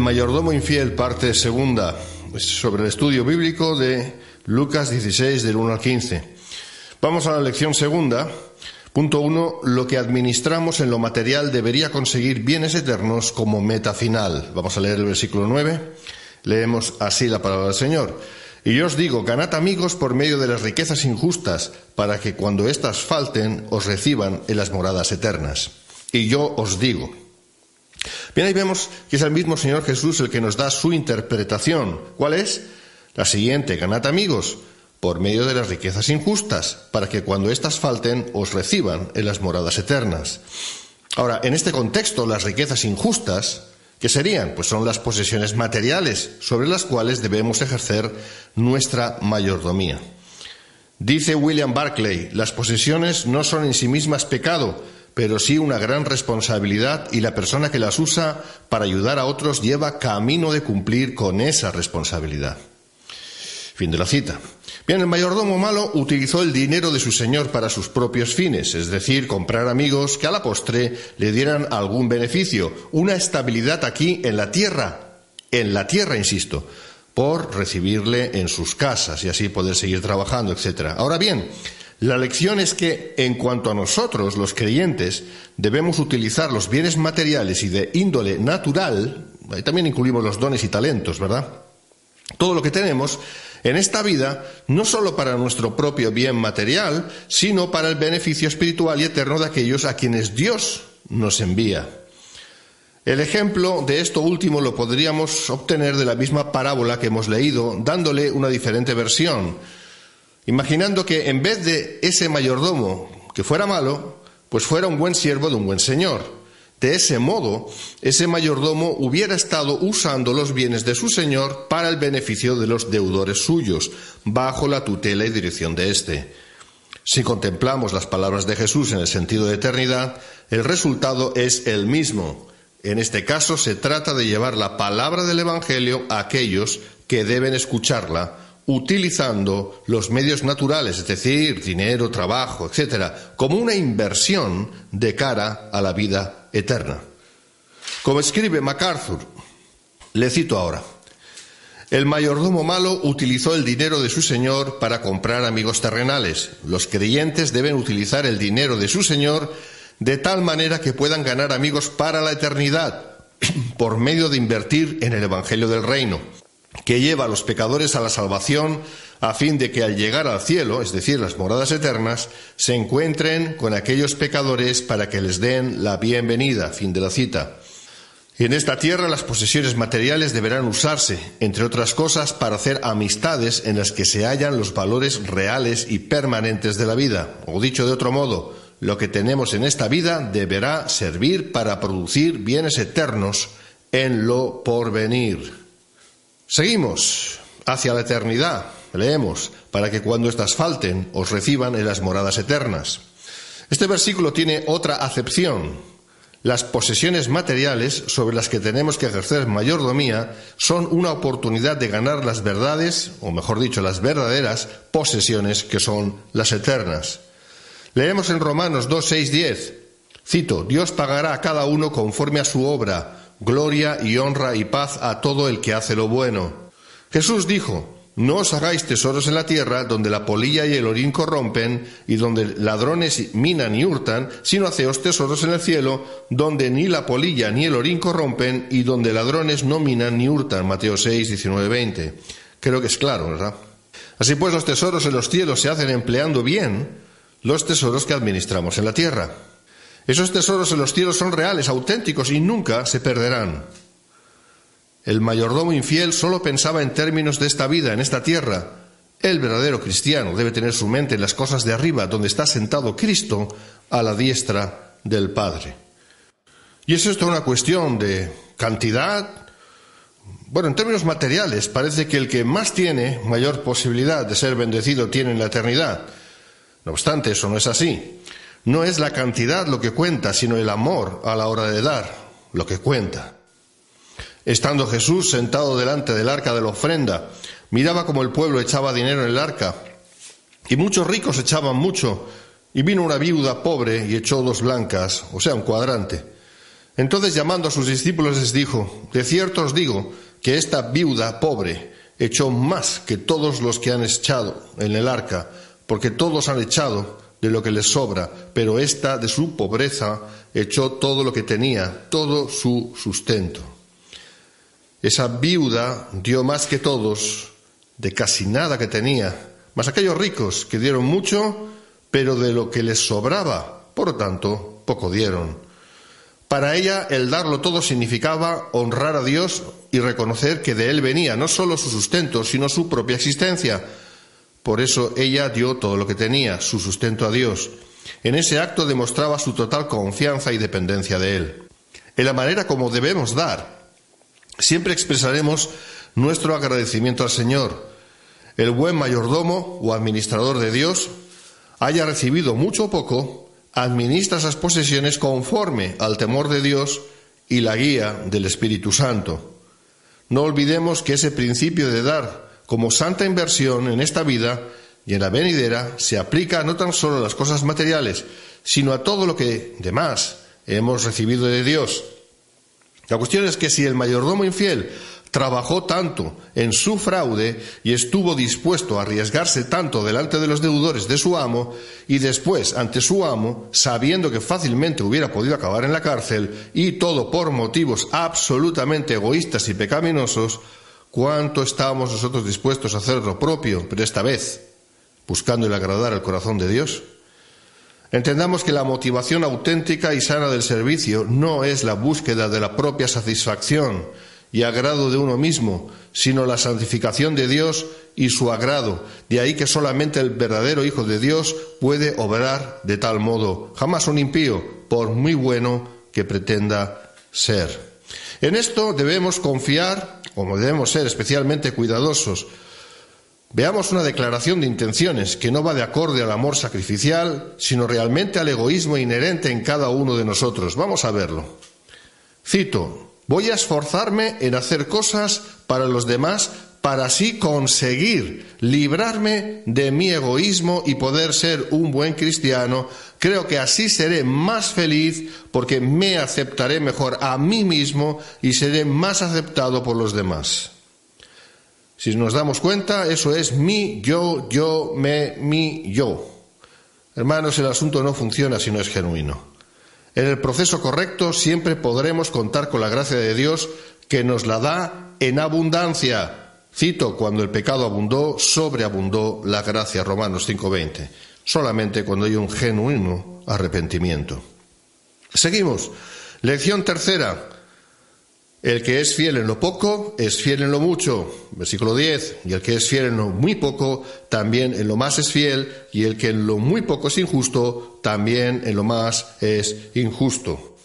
mayordomo infiel, parte segunda, sobre el estudio bíblico de Lucas 16, del 1 al 15. Vamos a la lección segunda. Punto 1. Lo que administramos en lo material debería conseguir bienes eternos como meta final. Vamos a leer el versículo 9. Leemos así la palabra del Señor. Y yo os digo, ganad amigos por medio de las riquezas injustas, para que cuando éstas falten os reciban en las moradas eternas. Y yo os digo. Bien, ahí vemos que es el mismo Señor Jesús el que nos da su interpretación. ¿Cuál es? La siguiente: ganad amigos por medio de las riquezas injustas, para que cuando éstas falten os reciban en las moradas eternas. Ahora, en este contexto, las riquezas injustas, ¿qué serían? Pues son las posesiones materiales sobre las cuales debemos ejercer nuestra mayordomía. Dice William Barclay, las posesiones no son en sí mismas pecado, pero sí una gran responsabilidad, y la persona que las usa para ayudar a otros lleva camino de cumplir con esa responsabilidad. Fin de la cita. Bien, el mayordomo malo utilizó el dinero de su señor para sus propios fines, es decir, comprar amigos que a la postre le dieran algún beneficio, una estabilidad aquí en la tierra, insisto, por recibirle en sus casas y así poder seguir trabajando, etc. Ahora bien, la lección es que, en cuanto a nosotros, los creyentes, debemos utilizar los bienes materiales y de índole natural, ahí también incluimos los dones y talentos, ¿verdad? Todo lo que tenemos en esta vida, no solo para nuestro propio bien material, sino para el beneficio espiritual y eterno de aquellos a quienes Dios nos envía. El ejemplo de esto último lo podríamos obtener de la misma parábola que hemos leído, dándole una diferente versión. Imaginando que en vez de ese mayordomo que fuera malo, pues fuera un buen siervo de un buen señor. De ese modo, ese mayordomo hubiera estado usando los bienes de su señor para el beneficio de los deudores suyos, bajo la tutela y dirección de éste. Si contemplamos las palabras de Jesús en el sentido de eternidad, el resultado es el mismo. En este caso se trata de llevar la palabra del Evangelio a aquellos que deben escucharla, utilizando los medios naturales, es decir, dinero, trabajo, etcétera, como una inversión de cara a la vida eterna. Como escribe MacArthur, le cito ahora: el mayordomo malo utilizó el dinero de su señor para comprar amigos terrenales. Los creyentes deben utilizar el dinero de su señor de tal manera que puedan ganar amigos para la eternidad, por medio de invertir en el Evangelio del Reino, que lleva a los pecadores a la salvación, a fin de que al llegar al cielo, es decir, las moradas eternas, se encuentren con aquellos pecadores para que les den la bienvenida. Fin de la cita. Y en esta tierra las posesiones materiales deberán usarse, entre otras cosas, para hacer amistades en las que se hallan los valores reales y permanentes de la vida. O dicho de otro modo, lo que tenemos en esta vida deberá servir para producir bienes eternos en lo porvenir. Seguimos hacia la eternidad. Leemos: para que cuando éstas falten os reciban en las moradas eternas. Este versículo tiene otra acepción. Las posesiones materiales sobre las que tenemos que ejercer mayordomía son una oportunidad de ganar las verdades, o mejor dicho, las verdaderas posesiones que son las eternas. Leemos en Romanos 2, 6, 10. Cito: Dios pagará a cada uno conforme a su obra, gloria y honra y paz a todo el que hace lo bueno. Jesús dijo: no os hagáis tesoros en la tierra, donde la polilla y el orín corrompen, y donde ladrones minan y hurtan, sino haceos tesoros en el cielo, donde ni la polilla ni el orín corrompen, y donde ladrones no minan ni hurtan. Mateo 6, 19, 20. Creo que es claro, ¿verdad? Así pues, los tesoros en los cielos se hacen empleando bien los tesoros que administramos en la tierra. Esos tesoros en los cielos son reales, auténticos, y nunca se perderán. El mayordomo infiel solo pensaba en términos de esta vida, en esta tierra. El verdadero cristiano debe tener su mente en las cosas de arriba, donde está sentado Cristo a la diestra del Padre. Y es esto una cuestión de cantidad. Bueno, en términos materiales, parece que el que más tiene, mayor posibilidad de ser bendecido tiene en la eternidad. No obstante, eso no es así. No es la cantidad lo que cuenta, sino el amor a la hora de dar lo que cuenta. Estando Jesús sentado delante del arca de la ofrenda, miraba como el pueblo echaba dinero en el arca, y muchos ricos echaban mucho, y vino una viuda pobre y echó 2 blancas, o sea, un cuadrante. Entonces, llamando a sus discípulos, les dijo: de cierto os digo que esta viuda pobre echó más que todos los que han echado en el arca, porque todos han echado de lo que les sobra, pero ésta de su pobreza echó todo lo que tenía, todo su sustento. Esa viuda dio más que todos, de casi nada que tenía, mas aquellos ricos que dieron mucho, pero de lo que les sobraba, por lo tanto, poco dieron. Para ella el darlo todo significaba honrar a Dios y reconocer que de Él venía no solo su sustento, sino su propia existencia. Por eso ella dio todo lo que tenía, su sustento, a Dios. En ese acto demostraba su total confianza y dependencia de Él. En la manera como debemos dar, siempre expresaremos nuestro agradecimiento al Señor. El buen mayordomo o administrador de Dios, haya recibido mucho o poco, administra esas posesiones conforme al temor de Dios y la guía del Espíritu Santo. No olvidemos que ese principio de dar como santa inversión en esta vida y en la venidera se aplica no tan solo a las cosas materiales, sino a todo lo que demás hemos recibido de Dios. La cuestión es que si el mayordomo infiel trabajó tanto en su fraude y estuvo dispuesto a arriesgarse tanto delante de los deudores de su amo, y después ante su amo, sabiendo que fácilmente hubiera podido acabar en la cárcel, y todo por motivos absolutamente egoístas y pecaminosos, ¿cuánto estábamos nosotros dispuestos a hacer lo propio, pero esta vez buscando el agradar al corazón de Dios? Entendamos que la motivación auténtica y sana del servicio no es la búsqueda de la propia satisfacción y agrado de uno mismo, sino la santificación de Dios y su agrado. De ahí que solamente el verdadero Hijo de Dios puede obrar de tal modo. Jamás un impío, por muy bueno que pretenda ser. En esto debemos confiar, como debemos ser especialmente cuidadosos. Veamos una declaración de intenciones que no va de acorde al amor sacrificial, sino realmente al egoísmo inherente en cada uno de nosotros. Vamos a verlo. Cito: voy a esforzarme en hacer cosas para los demás para así conseguir librarme de mi egoísmo y poder ser un buen cristiano. Creo que así seré más feliz porque me aceptaré mejor a mí mismo y seré más aceptado por los demás. Si nos damos cuenta, eso es mi, yo, me, mi, yo. Hermanos, el asunto no funciona si no es genuino. En el proceso correcto siempre podremos contar con la gracia de Dios, que nos la da en abundancia. Cito: cuando el pecado abundó, sobreabundó la gracia, Romanos 5:20. Solamente cuando hay un genuino arrepentimiento. Seguimos. Lección tercera. El que es fiel en lo poco, es fiel en lo mucho. Versículo 10. Y el que es fiel en lo muy poco, también en lo más es fiel. Y el que en lo muy poco es injusto, también en lo más es injusto.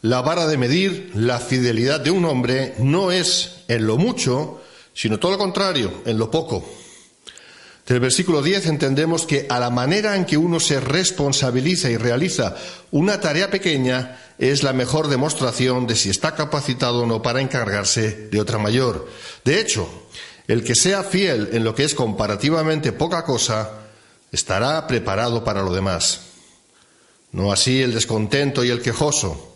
La vara de medir la fidelidad de un hombre no es en lo mucho, sino todo lo contrario, en lo poco. Del versículo 10 entendemos que a la manera en que uno se responsabiliza y realiza una tarea pequeña es la mejor demostración de si está capacitado o no para encargarse de otra mayor. De hecho, el que sea fiel en lo que es comparativamente poca cosa, estará preparado para lo demás. No así el descontento y el quejoso.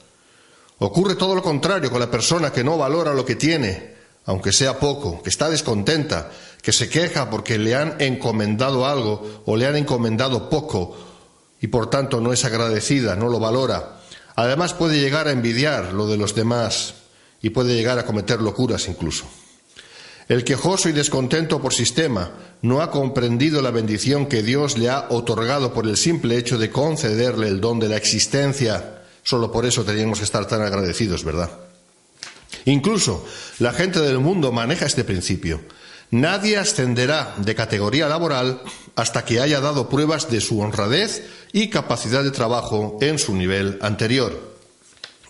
Ocurre todo lo contrario con la persona que no valora lo que tiene, aunque sea poco, que está descontenta, que se queja porque le han encomendado algo o le han encomendado poco y por tanto no es agradecida, no lo valora. Además puede llegar a envidiar lo de los demás y puede llegar a cometer locuras incluso. El quejoso y descontento por sistema no ha comprendido la bendición que Dios le ha otorgado por el simple hecho de concederle el don de la existencia. Solo por eso teníamos que estar tan agradecidos, ¿verdad? Incluso la gente del mundo maneja este principio. Nadie ascenderá de categoría laboral hasta que haya dado pruebas de su honradez y capacidad de trabajo en su nivel anterior.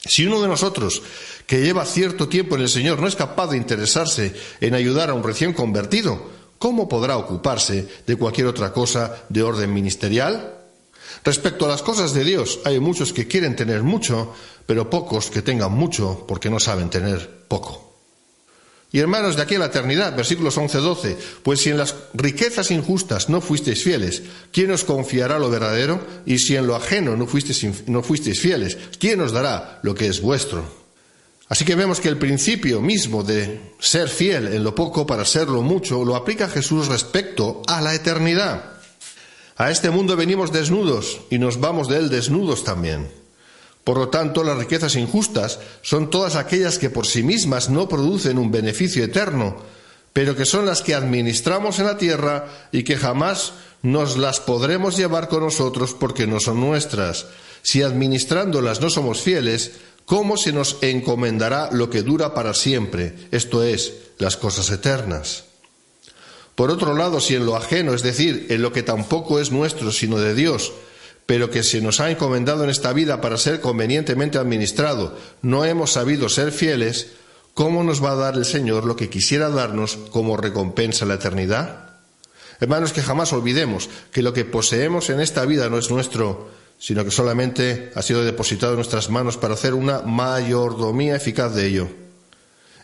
Si uno de nosotros, que lleva cierto tiempo en el Señor, no es capaz de interesarse en ayudar a un recién convertido, ¿cómo podrá ocuparse de cualquier otra cosa de orden ministerial? Respecto a las cosas de Dios, hay muchos que quieren tener mucho, pero pocos que tengan mucho porque no saben tener poco. Y hermanos, de aquí a la eternidad, versículos 11-12, pues si en las riquezas injustas no fuisteis fieles, ¿quién os confiará lo verdadero? Y si en lo ajeno no fuisteis fieles, ¿quién os dará lo que es vuestro? Así que vemos que el principio mismo de ser fiel en lo poco para serlo mucho, lo aplica Jesús respecto a la eternidad. A este mundo venimos desnudos y nos vamos de él desnudos también. Por lo tanto, las riquezas injustas son todas aquellas que por sí mismas no producen un beneficio eterno, pero que son las que administramos en la tierra y que jamás nos las podremos llevar con nosotros porque no son nuestras. Si administrándolas no somos fieles, ¿cómo se nos encomendará lo que dura para siempre? Esto es, las cosas eternas. Por otro lado, si en lo ajeno, es decir, en lo que tampoco es nuestro sino de Dios, pero que se nos ha encomendado en esta vida para ser convenientemente administrado, no hemos sabido ser fieles, ¿cómo nos va a dar el Señor lo que quisiera darnos como recompensa en la eternidad? Hermanos, que jamás olvidemos que lo que poseemos en esta vida no es nuestro, sino que solamente ha sido depositado en nuestras manos para hacer una mayordomía eficaz de ello.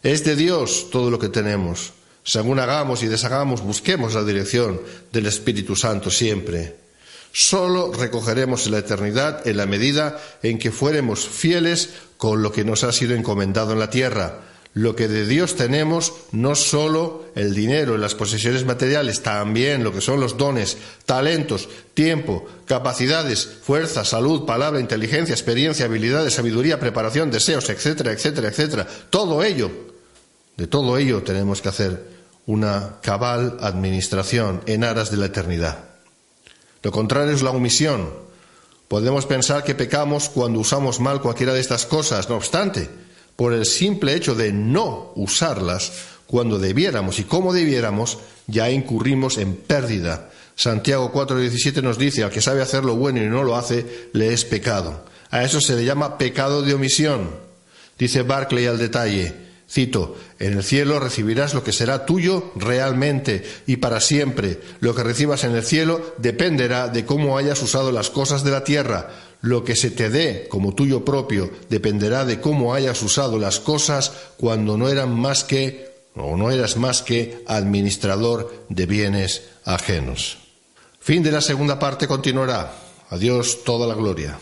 Es de Dios todo lo que tenemos. Según hagamos y deshagamos, busquemos la dirección del Espíritu Santo siempre. Solo recogeremos la eternidad en la medida en que fuéremos fieles con lo que nos ha sido encomendado en la tierra. Lo que de Dios tenemos, no solo el dinero y las posesiones materiales, también lo que son los dones, talentos, tiempo, capacidades, fuerza, salud, palabra, inteligencia, experiencia, habilidades, sabiduría, preparación, deseos, etcétera, etcétera, etcétera. Todo ello, de todo ello tenemos que hacer una cabal administración en aras de la eternidad. Lo contrario es la omisión. Podemos pensar que pecamos cuando usamos mal cualquiera de estas cosas. No obstante, por el simple hecho de no usarlas cuando debiéramos y como debiéramos, ya incurrimos en pérdida. Santiago 4:17 nos dice, al que sabe hacer lo bueno y no lo hace, le es pecado. A eso se le llama pecado de omisión. Dice Barclay al detalle, cito, en el cielo recibirás lo que será tuyo realmente y para siempre. Lo que recibas en el cielo dependerá de cómo hayas usado las cosas de la tierra. Lo que se te dé como tuyo propio dependerá de cómo hayas usado las cosas cuando no eras más que administrador de bienes ajenos. Fin de la segunda parte, continuará. A Dios toda la gloria.